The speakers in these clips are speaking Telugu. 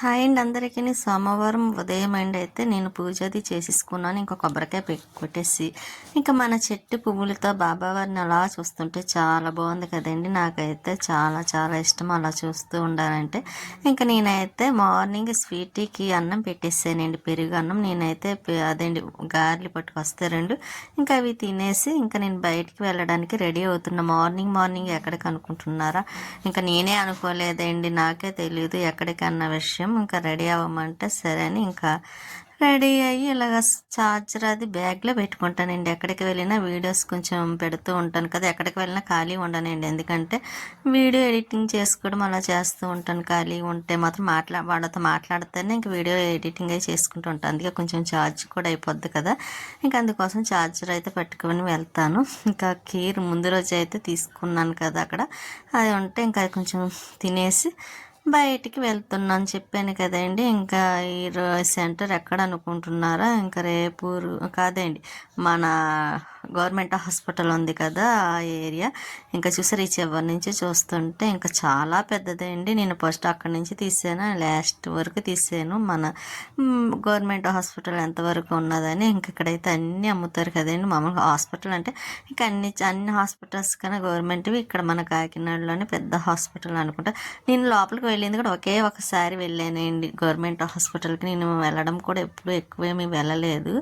హాయ్ అండి అందరికీ. సోమవారం ఉదయం అయితే నేను పూజ అది చేసేసుకున్నాను. ఇంకా కొబ్బరికాయ కొట్టేసి ఇంకా మన చెట్టు పువ్వులతో బాబావారిని అలా చూస్తుంటే చాలా బాగుంది కదండి. నాకైతే చాలా చాలా ఇష్టం అలా చూస్తూ ఉండాలంటే. ఇంకా నేనైతే మార్నింగ్ స్వీట్కి అన్నం పెట్టేసానండి, పెరుగు అన్నం. నేనైతే అదేంటి గారెలు పట్టుకొస్తే రెండు, ఇంకా అవి తినేసి ఇంకా నేను బయటికి వెళ్ళడానికి రెడీ అవుతున్నా. మార్నింగ్ ఎక్కడికి అనుకుంటున్నారా? ఇంకా నేనే అనుకోలేదండి, నాకే తెలియదు ఎక్కడికి అన్న విషయం. ఇంకా రెడీ అవ్వమంటే సరే అని ఇంకా రెడీ అయ్యి ఇలాగ చార్జర్ అది బ్యాగ్లో పెట్టుకుంటానండి. ఎక్కడికి వెళ్ళినా వీడియోస్ కొంచెం పెడుతూ ఉంటాను కదా, ఎక్కడికి వెళ్ళినా ఖాళీ ఉండనండి. ఎందుకంటే వీడియో ఎడిటింగ్ చేసుకోవడం అలా చేస్తూ ఉంటాను. ఖాళీ ఉంటే మాత్రం వాళ్ళతో మాట్లాడితేనే ఇంక వీడియో ఎడిటింగ్ అయి చేసుకుంటూ ఉంటాను. అందుకే కొంచెం ఛార్జ్ కూడా అయిపోద్ది కదా, ఇంకా అందుకోసం ఛార్జర్ అయితే పెట్టుకొని వెళ్తాను. ఇంకా కీర్ ముందు రోజు అయితే తీసుకున్నాను కదా అక్కడ, అది ఉంటే ఇంకా కొంచెం తినేసి బయటికి వెళ్తున్నాను చెప్పాను కదండి. ఇంకా ఈ సెంటర్ ఎక్కడ అనుకుంటున్నారా? ఇంకా రేపూరు కాదండి, మన గవర్నమెంట్ హాస్పిటల్ ఉంది కదా ఆ ఏరియా. ఇంకా చూసారు, ఈ చివరి నుంచి చూస్తుంటే ఇంకా చాలా పెద్దదండి. నేను ఫస్ట్ అక్కడి నుంచి తీసాను, లాస్ట్ వరకు తీసాను మన గవర్నమెంట్ హాస్పిటల్ ఎంతవరకు ఉన్నదని. ఇంక ఇక్కడైతే అన్నీ అమ్ముతారు కదండి. మామూలుగా హాస్పిటల్ అంటే ఇంకా అన్ని హాస్పిటల్స్ కన్నా గవర్నమెంట్వి ఇక్కడ మన కాకినాడలోనే పెద్ద హాస్పిటల్ అనుకుంటా. నేను లోపలికి వెళ్ళింది కూడా ఒకే ఒకసారి వెళ్ళానండి గవర్నమెంట్ హాస్పిటల్కి. నేను వెళ్ళడం కూడా ఎప్పుడు ఎక్కువేమీ వెళ్ళలేదు,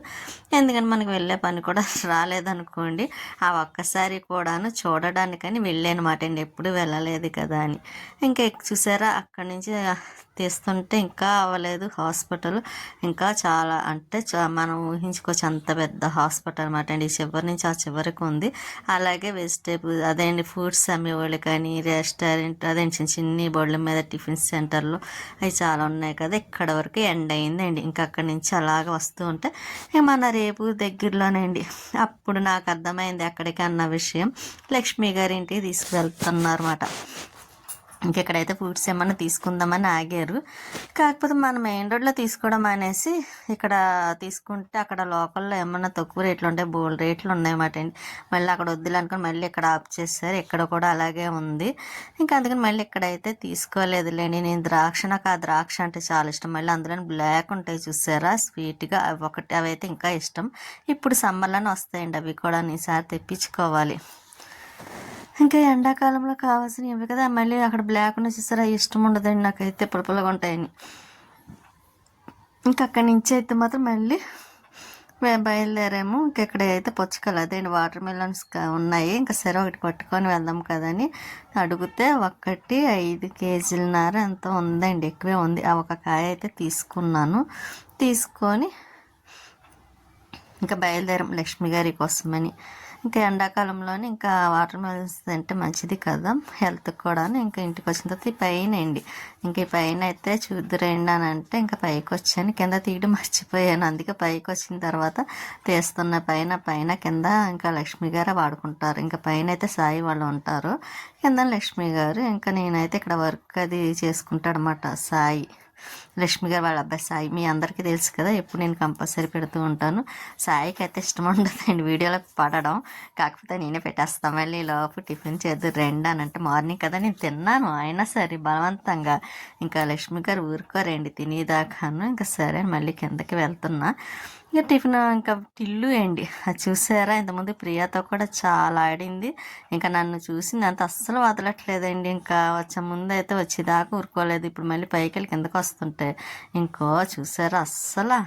ఎందుకంటే మనకు వెళ్ళే పని కూడా రాలేదనుకోండి. ఆ ఒక్కసారి కూడాను చూడడానికని వెళ్ళానమాట అండి, ఎప్పుడు వెళ్ళలేదు కదా అని. ఇంకా చూసారా, అక్కడి నుంచి తీస్తుంటే ఇంకా అవ్వలేదు హాస్పిటల్. ఇంకా చాలా అంటే మనం ఊహించుకోవచ్చు అంత పెద్ద హాస్పిటల్ అనమాట అండి. చివరి నుంచి ఆ చివరికి ఉంది. అలాగే వెజిటేబుల్ అదేంటి ఫ్రూట్స్ అమ్మేవాళ్ళు కానీ, రెస్టారెంట్ అదేంటి చిన్న చిన్ని బోర్డుల మీద టిఫిన్ సెంటర్లు అవి చాలా ఉన్నాయి కదా. ఇక్కడ వరకు ఎండ్ అయిందండి. ఇంకా అక్కడి నుంచి అలాగ వస్తూ ఉంటే మన రేపు దగ్గరలోనండి. అప్పుడు నాకు అర్థమైంది ఎక్కడికి అన్న విషయం. లక్ష్మి గారి ఇంటికి తీసుకువెళ్తున్నారన్నమాట. ఇంకెక్కడైతే ఫ్రూట్స్ ఏమన్నా తీసుకుందామని ఆగారు. కాకపోతే మన మెయిన్ రోడ్లో తీసుకోవడం అనేసి ఇక్కడ తీసుకుంటే అక్కడ లోకల్లో ఏమన్నా తక్కువ రేట్లు ఉంటాయి, బోల్డ్ రేట్లు ఉన్నాయన్నమాట అండి. మళ్ళీ అక్కడ వద్దులు అనుకుని మళ్ళీ ఇక్కడ ఆఫ్ చేశారు. ఇక్కడ కూడా అలాగే ఉంది. ఇంకా అందుకని మళ్ళీ ఇక్కడైతే తీసుకోలేదులేండి. నేను నాకు ఆ ద్రాక్ష అంటే చాలా ఇష్టం. మళ్ళీ అందులో బ్లాక్ ఉంటాయి చూసారా స్వీట్గా, అవి అయితే ఇంకా ఇష్టం. ఇప్పుడు సమ్మర్లోనే వస్తాయండి అవి కూడా, ఈసారి తెప్పించుకోవాలి. ఇంకా ఎండాకాలంలో కావాల్సినవి ఇవి కదా. మళ్ళీ అక్కడ బ్లాక్ ఉన్న చూసారా, ఇష్టం ఉండదండి నాకైతే, పులుపులుగా ఉంటాయని. ఇంకా అక్కడి నుంచి అయితే మాత్రం మళ్ళీ మేము బయలుదేరాము. ఇంకెక్కడ అయితే పుచ్చకాయలు అదేంటి వాటర్ మిలన్స్ ఉన్నాయి. ఇంకా సరే ఒకటి పట్టుకొని వెళ్దాం కదని అడిగితే 5 కేజీలన్నర ఎంతో ఉందండి, ఎక్కువే ఉంది. ఆ ఒక కాయ అయితే తీసుకున్నాను. తీసుకొని ఇంకా బయలుదేరాం లక్ష్మి గారి కోసమని. ఇంకా ఎండాకాలంలోనే ఇంకా వాటర్ మెలన్స్ తింటే మంచిది కదా హెల్త్కి కూడా. ఇంకా ఇంటికి వచ్చిన తర్వాత ఈ పైన అండి, ఇంక ఈ పైన అయితే చూద్దురండి అని అంటే ఇంకా పైకి వచ్చాను. కింద తీయడం మర్చిపోయాను, అందుకే పైకి వచ్చిన తర్వాత తీస్తున్న. పైన కింద ఇంకా లక్ష్మి గారు వాడుకుంటారు. ఇంకా పైన అయితే సాయి వాళ్ళు ఉంటారు, కింద లక్ష్మి గారు. ఇంకా నేనైతే ఇక్కడ వర్క్ అది చేసుకుంటాడు అనమాట సాయి. లక్ష్మి గారు వాళ్ళ అబ్బాయి సాయి, మీ అందరికీ తెలుసు కదా, ఎప్పుడు నేను కంపల్సరీ పెడుతూ ఉంటాను. సాయికి అయితే ఇష్టం ఉండదండి వీడియోలో పడడం, కాకపోతే నేనే పెట్టేస్తాను. మళ్ళీ లోపు టిఫిన్ చేద్దు రండి అని అంటే, మార్నింగ్ కదా నేను తిన్నాను అయినా సరే బలవంతంగా. ఇంకా లక్ష్మి గారు ఊరుకోరండి తినేదాకాను. ఇంకా సరే మళ్ళీ కిందకి వెళ్తున్నా. ఇక టిఫిన్ ఇంకా టిల్లు అండి, అది చూసారా ఇంతకుముందు ప్రియాతో కూడా చాలా ఆడింది. ఇంకా నన్ను చూసింది అంత అస్సలు వదలట్లేదండి. ఇంకా వచ్చే ముందు అయితే వచ్చేదాకా ఊరుకోలేదు. ఇప్పుడు మళ్ళీ పైకి వెళ్ళి కిందకు వస్తుంటే ఇంకో చూసారా అస్సలు.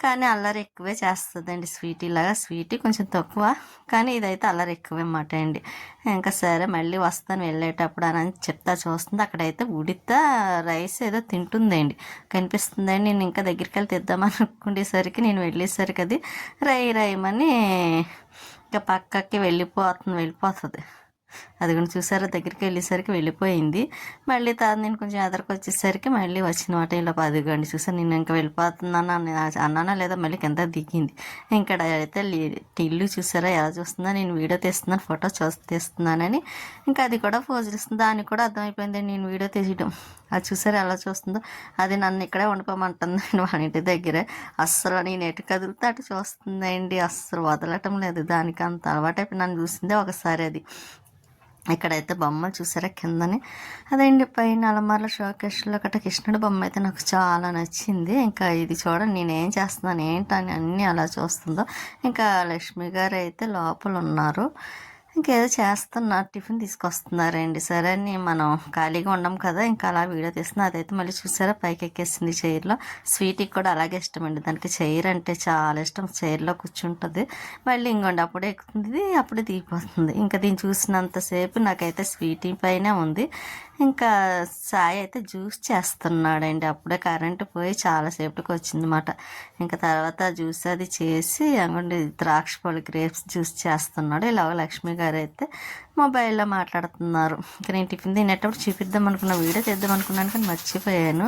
కానీ అల్లరి ఎక్కువే చేస్తుందండి. స్వీటీలాగా, స్వీటీ కొంచెం తక్కువ, కానీ ఇదైతే అల్లరి ఎక్కువే అన్నమాట అండి. ఇంకా సరే మళ్ళీ వస్తాను వెళ్ళేటప్పుడు అని చెప్తా చూస్తుంది. అక్కడైతే ఉడిత రైస్ ఏదో తింటుందండి, కనిపిస్తుందండి. నేను ఇంకా దగ్గరికి వెళ్ళి తెద్దామని అనుకునేసరికి, నేను వెళ్ళేసరికి అది రైమని ఇంకా పక్కకి వెళ్ళిపోతుంది. అది కూడా చూసారా, దగ్గరికి వెళ్ళేసరికి వెళ్ళిపోయింది. మళ్ళీ నేను కొంచెం ఎదరికి వచ్చేసరికి మళ్ళీ వచ్చిన ఇలా 10 గంటలు చూసాను. నేను ఇంకా వెళ్ళిపోతున్నాను అన్నానా లేదా, మళ్ళీ కింద దిగింది. ఇక్కడ అయితే ఇల్లు చూసారా ఎలా చూస్తుందో, నేను వీడియో తీస్తున్నాను, ఫోటో తీస్తున్నానని. ఇంకా అది కూడా పోజులు ఇస్తుంది. దానికి కూడా అర్థమైపోయింది నేను వీడియో తీయడం. అది చూసారా ఎలా చూస్తుందో. అది నన్ను ఇక్కడే ఉండిపోమంటుందండి వాళ్ళ ఇంటి దగ్గరే. అస్సలు నేను ఎటు కదులుతా అటు చూస్తుందండి, అస్సలు వదలటం లేదు. దానికి అంత అలవాటైపోయి నన్ను చూసిందే ఒకసారి అది. ఇక్కడైతే బొమ్మలు చూసారా కిందని, అదేంటి పైన అలమార్ల షోకేస్లో గట్రా కృష్ణుడి బొమ్మ అయితే నాకు చాలా నచ్చింది. ఇంకా ఇది చూడండి నేనేం చేస్తున్నాను ఏంటని అన్నీ అలా చూస్తుందో. ఇంకా లక్ష్మి గారు అయితే లోపల ఉన్నారు, ఇంకేదో చేస్తున్నారు, టిఫిన్ తీసుకొస్తున్నారండి. సరే అని మనం ఖాళీగా ఉండం కదా, ఇంకా అలా వీడియో తీస్తున్నా. అదైతే మళ్ళీ చూసారా పైకి ఎక్కేసింది చైర్లో. స్వీట్కి కూడా అలాగే ఇష్టం అండి, దానికి చైర్ అంటే చాలా ఇష్టం. చైర్లో కూర్చుంటుంది, మళ్ళీ ఇంకోండి అప్పుడే ఎక్కుతుంది అప్పుడే దిగిపోతుంది. ఇంకా దీన్ని చూసినంతసేపు నాకైతే స్వీటీ పైనే ఉంది. ఇంకా సాయి అయితే జ్యూస్ చేస్తున్నాడండి, అప్పుడే కరెంటు పోయి చాలాసేపటికి వచ్చిందన్నమాట. ఇంకా తర్వాత జ్యూస్ అది చేసి అంగండి ద్రాక్ష పళ్ళు గ్రేప్స్ జ్యూస్ చేస్తున్నాడు. ఇలాగ లక్ష్మి గారు అయితే మొబైల్లో మాట్లాడుతున్నారు. ఇంకా నేను టిఫిన్ తినేటప్పుడు చూపిద్దాం అనుకున్న, వీడియో తీద్దాం అనుకున్నాను కానీ మర్చిపోయాను.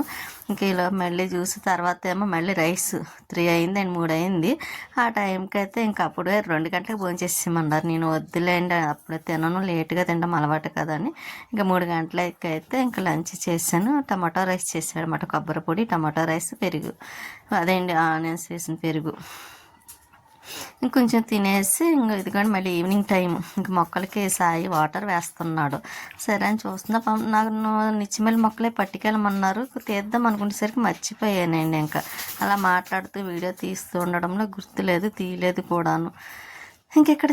ఇంకా ఇలా మళ్ళీ చూసి తర్వాత ఏమో మళ్ళీ రైస్ 3 అయింది అండ్ 3 అయింది. ఆ టైంకి అయితే ఇంకా అప్పుడే 2 గంటలకు భోంచేసేయమన్నారు. నేను వద్దులేండి అప్పుడే తినను, లేట్గా తినడం అలవాటు కదా అని ఇంకా 3 గంటలకి అయితే ఇంకా లంచ్ చేశాను. టమాటో రైస్ చేశాడు అన్నమాట, కొబ్బరి పొడి టమాటో రైస్ పెరుగు, అదేంటి ఆనియన్స్ వేసిన పెరుగు. ఇంకొంచెం తినేసి ఇంక ఇదిగోండి మళ్ళీ ఈవినింగ్ టైం ఇంక మొక్కలకి సాయి వాటర్ వేస్తున్నాడు. సరే అని చూస్తున్నా, నాకు నిచ్చిమల్లి మొక్కలే పట్టుకెళ్ళమన్నారు, తీద్దాం అనుకునేసరికి మర్చిపోయానండి. ఇంకా అలా మాట్లాడుతూ వీడియో తీస్తూ ఉండడంలో గుర్తులేదు, తీయలేదు కూడాను. ఇంకెక్కడ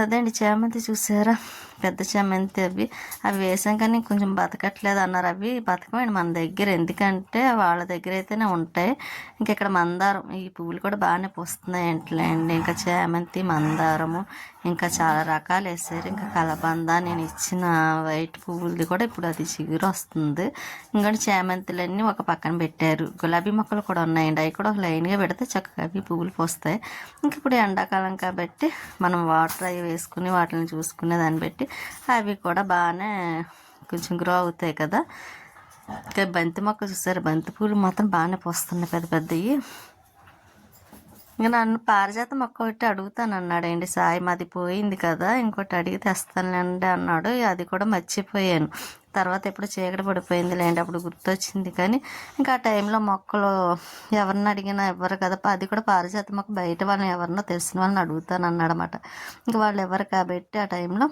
అదేంటి చామంతి చూసారా, పెద్ద చామంతి అవి వేసాం కానీ కొంచెం బతకట్లేదు అన్నారు. అవి బతకమండి మన దగ్గర, ఎందుకంటే వాళ్ళ దగ్గర అయితేనే ఉంటాయి. ఇంకెక్కడ మందారం, ఈ పువ్వులు కూడా బాగానే పూస్తున్నాయి అండి. ఇంకా చామంతి మందారము ఇంకా చాలా రకాలు వేసారు. ఇంకా కలబంద నేను ఇచ్చిన వైట్ పువ్వులది కూడా ఇప్పుడు అది చిగురు వస్తుంది. ఇంకా చామంతులన్నీ ఒక పక్కన పెట్టారు. గులాబీ మొక్కలు కూడా ఉన్నాయండి, అవి కూడా ఒక లైన్గా పెడితే చక్కగా అవి పువ్వులు పూస్తాయి. ఇంక ఇప్పుడు ఎండాకాలం కాబట్టి మనం వాటర్ అవి వేసుకుని వాటిని చూసుకునే దాన్ని బట్టి అవి కూడా బాగానే కొంచెం గ్రో అవుతాయి కదా. ఇంకా బంతి మొక్క చూసారు, బంతి పూలు మాత్రం బాగానే పూస్తున్నాయి పెద్ద పెద్దవి. ఇంకా నన్ను పారిజాత మొక్క ఒకటి అడుగుతాను అన్నాడండి సాయి, మాది పోయింది కదా ఇంకోటి అడిగి తెస్తానండి అన్నాడు. అది కూడా మర్చిపోయాను, తర్వాత ఎప్పుడు చీకటి పడిపోయింది లేండి, అప్పుడు గుర్తొచ్చింది. కానీ ఇంకా ఆ టైంలో మొక్కలు ఎవరిని అడిగినా ఇవ్వరు కదా, అది కూడా పారిజాత మొక్క బయట వాళ్ళని ఎవరినో తెలిసిన వాళ్ళని అడుగుతాను అన్నాడన్నమాట. ఇంకా వాళ్ళు ఎవరు కాబట్టి ఆ టైంలో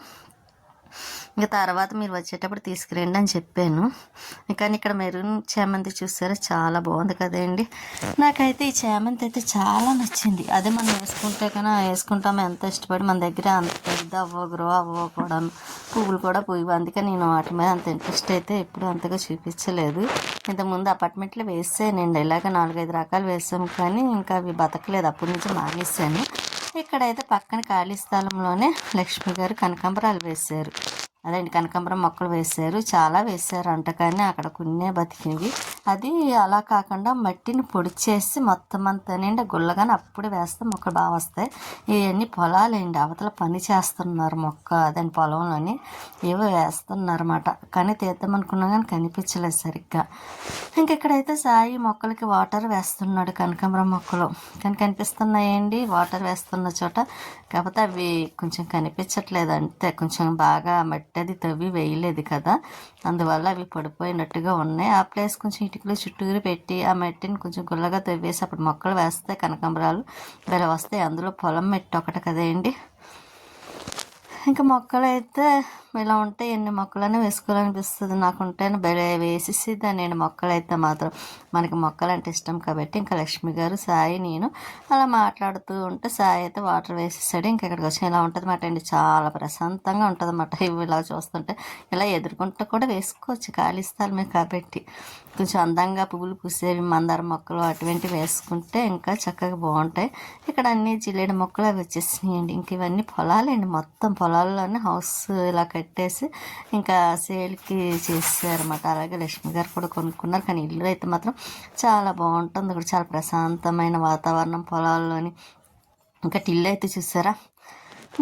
ఇంకా తర్వాత మీరు వచ్చేటప్పుడు తీసుకురండి అని చెప్పాను. కానీ ఇక్కడ మెరూన్ చామంతి చూసారా చాలా బాగుంది కదండి. నాకైతే ఈ చామంతి అయితే చాలా నచ్చింది. అదే మనం వేసుకుంటే కన్నా వేసుకుంటాము ఎంత ఇష్టపడి, మన దగ్గర అంత పెద్ద గ్రో అవ్వ కూడా పువ్వులు కూడా పోయి, అందుకే నేను వాటి మీద అంత ఇంట్రెస్ట్ అయితే ఎప్పుడు అంతగా చూపించలేదు. ఇంతకుముందు అపార్ట్మెంట్లో వేసానండి, ఇలాగ 4-5 రకాలు వేసాము కానీ ఇంకా అవి బతకలేదు, అప్పటి నుంచి మానేసాను. ఇక్కడైతే పక్కన ఖాళీ స్థలంలోనే లక్ష్మి గారు కనకాంబరాలు వేశారు, అదేంటి కనకాంబరం మొక్కలు వేశారు, చాలా వేశారు అంట, కానీ అక్కడ కొన్నే బతికినవి. అది అలా కాకుండా మట్టిని పొడి చేసి మొత్తం అంతా నిండా గుల్లగానే అప్పుడు వేస్తే మొక్కలు బాగా వస్తాయి. ఇవన్నీ పొలాలండి, అవతల పని చేస్తున్నారు మొక్క అదని పొలంలోని ఏవో వేస్తున్నారన్నమాట, కానీ తీద్దామనుకున్నా కానీ కనిపించలేదు సరిగ్గా. ఇంకెక్కడైతే సాయి మొక్కలకి వాటర్ వేస్తున్నాడు కనకాంబరం మొక్కలు, కానీ కనిపిస్తున్నాయండి వాటర్ వేస్తున్న చోట, కాకపోతే అవి కొంచెం కనిపించట్లేదు అంతే, కొంచెం బాగా మట్టి అది తవ్వి వేయలేదు కదా, అందువల్ల అవి పడిపోయినట్టుగా ఉన్నాయి. ఆ ప్లేస్ కొంచెం ఇటుకలు చుట్టూరు పెట్టి ఆ మట్టిని కొంచెం గుల్లగా తవ్వేసి అప్పుడు మొక్కలు వేస్తే కనకాంబరాలు వేరే వస్తాయి. అందులో పొలం మట్టి ఒకటి కదండి. ఇంకా మొక్కలు అయితే ఇలా ఉంటే ఎన్ని మొక్కలైనా వేసుకోవాలనిపిస్తుంది నాకుంటే, వేసేసి దాన్ని మొక్కలు అయితే మాత్రం మనకి మొక్కలు అంటే ఇష్టం కాబట్టి ఇంకా లక్ష్మి గారు సాయి నేను అలా మాట్లాడుతూ ఉంటే సాయి అయితే వాటర్ వేసేసాడు. ఇంకా ఇక్కడికి వచ్చి ఇలా ఉంటుంది అన్నమాట అండి, చాలా ప్రశాంతంగా ఉంటుంది అన్నమాట. ఇవి ఇలా చూస్తుంటే ఇలా ఎదుర్కొంటూ కూడా వేసుకోవచ్చు ఖాళీ స్థలమే కాబట్టి. కొంచెం అందంగా పువ్వులు పూసేవి మందార మొక్కలు అటువంటివి వేసుకుంటే ఇంకా చక్కగా బాగుంటాయి. ఇక్కడ అన్ని జిల్లేడు మొక్కలు అవి వచ్చేసినాయండి. ఇంక ఇవన్నీ పొలాలండి, మొత్తం పొలాల్లోనే హౌస్ ఇలా కట్టేసి ఇంకా సేల్కి చేసారన్నమాట. అలాగే లక్ష్మి గారు కూడా కొనుక్కున్నారు, కానీ ఇల్లు అయితే మాత్రం చాలా బాగుంటుంది కూడా, చాలా ప్రశాంతమైన వాతావరణం పొలాల్లోని. ఇంకా ఇల్లు అయితే చూసారా,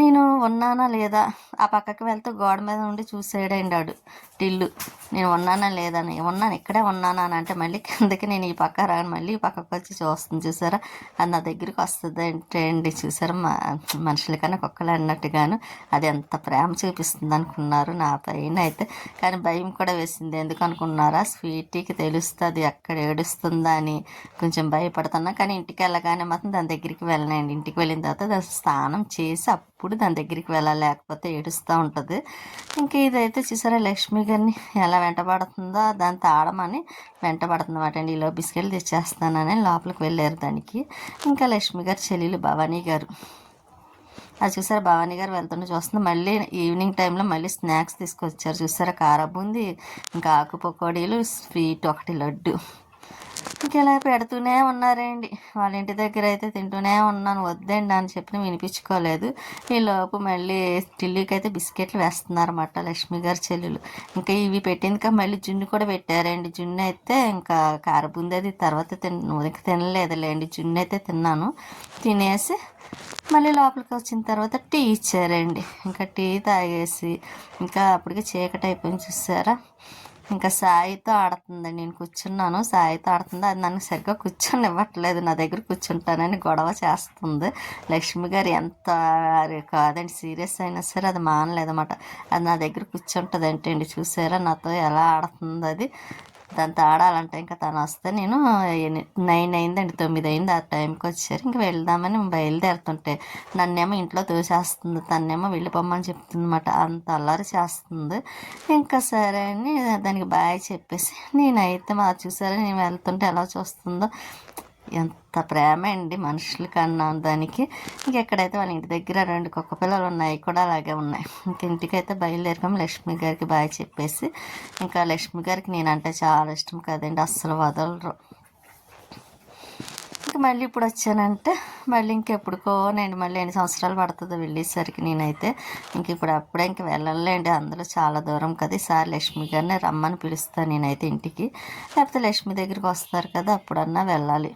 నేను ఉన్నానా లేదా ఆ పక్కకి వెళ్తే గోడ మీద నుండి చూసాడండి ఆడు, టిల్లు నేను ఉన్నానా లేదని, ఉన్నాను ఇక్కడే ఉన్నానా అని అంటే మళ్ళీ కిందకి నేను ఈ పక్క రాను, మళ్ళీ ఈ పక్కకు వచ్చి చూస్తుంది చూసారా, అది నా దగ్గరికి వస్తుంది అంటే అండి చూసారా, మనుషులకన్నా కుక్కలు అన్నట్టుగాను అది ఎంత ప్రేమ చూపిస్తుంది అనుకున్నారు నా పైన అయితే. కానీ భయం కూడా వేసింది, ఎందుకు అనుకున్నారా, స్వీటీకి తెలుస్తుంది ఎక్కడ ఏడుస్తుందా అని కొంచెం భయపడుతున్నా. కానీ ఇంటికి వెళ్ళగానే మాత్రం దాని దగ్గరికి వెళ్ళనండి, ఇంటికి వెళ్ళిన తర్వాత దాని స్నానం చేసి అప్పుడు దాని దగ్గరికి వెళ్ళాలి, లేకపోతే ఏడుస్తూ ఉంటుంది. ఇంక ఇదైతే చూసారా లక్ష్మి గారిని ఎలా వెంటబడుతుందో దాన్ని తాడమని వెంటబడుతుందన్నమాట అండి. ఈలో బిస్కెట్లు తెచ్చేస్తానని లోపలికి వెళ్ళారు దానికి. ఇంకా లక్ష్మి గారు చెల్లెలు భవానీ గారు అది చూసారా, భవానీ గారు వెళ్తుంటే చూస్తుంది. మళ్ళీ ఈవినింగ్ టైంలో మళ్ళీ స్నాక్స్ తీసుకొచ్చారు చూసారా, కార బూంది, ఇంకా ఆకు పకోడీలు, స్వీట్ ఒకటి లడ్డు. ఇంకెలా పెడుతూనే ఉన్నారండి. వాళ్ళ ఇంటి దగ్గర అయితే తింటూనే ఉన్నాను, వద్దండి అని చెప్పిన వినిపించుకోలేదు. ఈలోపు మళ్ళీ టిల్లీకి అయితే బిస్కెట్లు వేస్తున్నారన్నమాట లక్ష్మి గారి చెల్లెలు. ఇంకా ఇవి పెట్టిందిక మళ్ళీ జున్ను కూడా పెట్టారండి. జున్ను అయితే ఇంకా కారబుంది అది తర్వాత ఇంకా తినలేదులేండి, జున్ను అయితే తిన్నాను. తినేసి మళ్ళీ లోపలికి వచ్చిన తర్వాత టీ ఇచ్చారండి. ఇంకా టీ తాగేసి ఇంకా అప్పటికి చీకటి అయిపోయింది చూసారా. ఇంకా సాయితో ఆడుతుందండి, నేను కూర్చున్నాను, సాయితో ఆడుతుంది. అది నన్ను సరిగ్గా కూర్చొని ఇవ్వట్లేదు, నా దగ్గర కూర్చుంటానని గొడవ చేస్తుంది. లక్ష్మి గారు ఎంత కాదండి సీరియస్ అయినా సరే అది మానలేదన్నమాట. అది నా దగ్గర కూర్చుంటుంది అంటే అండి చూసారా నాతో ఎలా ఆడుతుంది అది. దాంతో ఆడాలంటే ఇంకా తను వస్తే నేను 9 అయిందండి, 9 అయింది ఆ టైంకి వచ్చారు. ఇంక వెళ్దామని బయలుదేరుతుంటే నన్నేమో ఇంట్లో తోసేస్తుంది, తన్నేమో వెళ్ళిపోమ్మని చెప్తుంది అనమాట, అంత అల్లరి చేస్తుంది. ఇంకా సరే అని దానికి బాయ్ చెప్పేసి నేనైతే చూసారా నేను వెళ్తుంటే ఎలా చూస్తుందో, ఎంత ప్రేమ అండి మనుషులకన్నా దానికి. ఇంకెక్కడైతే వాళ్ళ ఇంటి దగ్గర 2 కుక్క పిల్లలు ఉన్నాయి, కూడా అలాగే ఉన్నాయి. ఇంక ఇంటికైతే బయలుదేరాం. లక్ష్మి గారికి బాయ్ చెప్పేసి, ఇంకా లక్ష్మి గారికి నేనంటే చాలా ఇష్టం కదండి, అస్సలు వదలరు. ఇంకా మళ్ళీ ఇప్పుడు వచ్చానంటే మళ్ళీ ఇంకెప్పుడుకో నేను మళ్ళీ ఎన్ని సంవత్సరాలు పడుతుందో వెళ్ళేసరికి నేనైతే ఇప్పుడు అప్పుడే ఇంక వెళ్ళలేండి, అందులో చాలా దూరం కదా. ఈసారి లక్ష్మి గారిని రమ్మని పిలుస్తాను నేనైతే ఇంటికి, లేకపోతే లక్ష్మి దగ్గరికి వస్తారు కదా అప్పుడన్నా వెళ్ళాలి.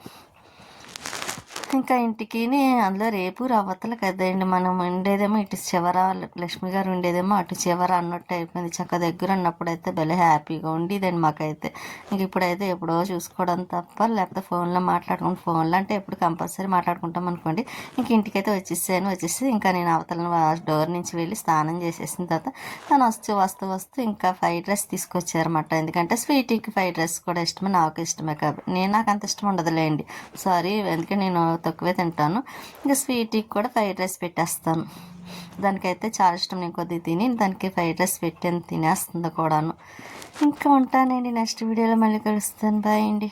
ఇంకా ఇంటికి అందులో రేపు రవ్వతలు కదండి, మనం ఉండేదేమో ఇటు చివర, లక్ష్మి గారు ఉండేదేమో అటు చివర అన్నట్టు అయిపోయింది. చక్క దగ్గర ఉన్నప్పుడైతే భలే హ్యాపీగా ఉండేదండి మాకైతే. ఇంక ఇప్పుడైతే ఎప్పుడో చూసుకోవడం తప్ప, లేకపోతే ఫోన్లో మాట్లాడుకుంటాం, ఫోన్లో అంటే ఎప్పుడు కంపల్సరీ మాట్లాడుకుంటాం అనుకోండి. ఇంక ఇంటికైతే వచ్చేసి ఇంకా నేను అవతల డోర్ నుంచి వెళ్ళి స్నానం చేసేసిన తర్వాత తను వస్తూ ఇంకా ఫ్రైడ్ రైస్ తీసుకొచ్చారన్నమాట. ఎందుకంటే స్వీట్కి ఫ్రైడ్ రైస్ కూడా ఇష్టమే, నాకు ఇష్టమే కాబట్టి నాకు అంత ఇష్టం ఉండదులేండి, సారీ, ఎందుకంటే నేను తక్కువే తింటాను. ఇంకా స్వీట్కి కూడా ఫ్రైడ్ రైస్ పెట్టేస్తాను, దానికైతే చాలా ఇష్టం, నేను కొద్దిగా తిని దానికి ఫ్రైడ్ రైస్ పెట్టాను, తినేస్తుంది కూడాను. ఇంకా ఉంటానండి, నెక్స్ట్ వీడియోలో మళ్ళీ కలుస్తాను, బాయ్ అండి.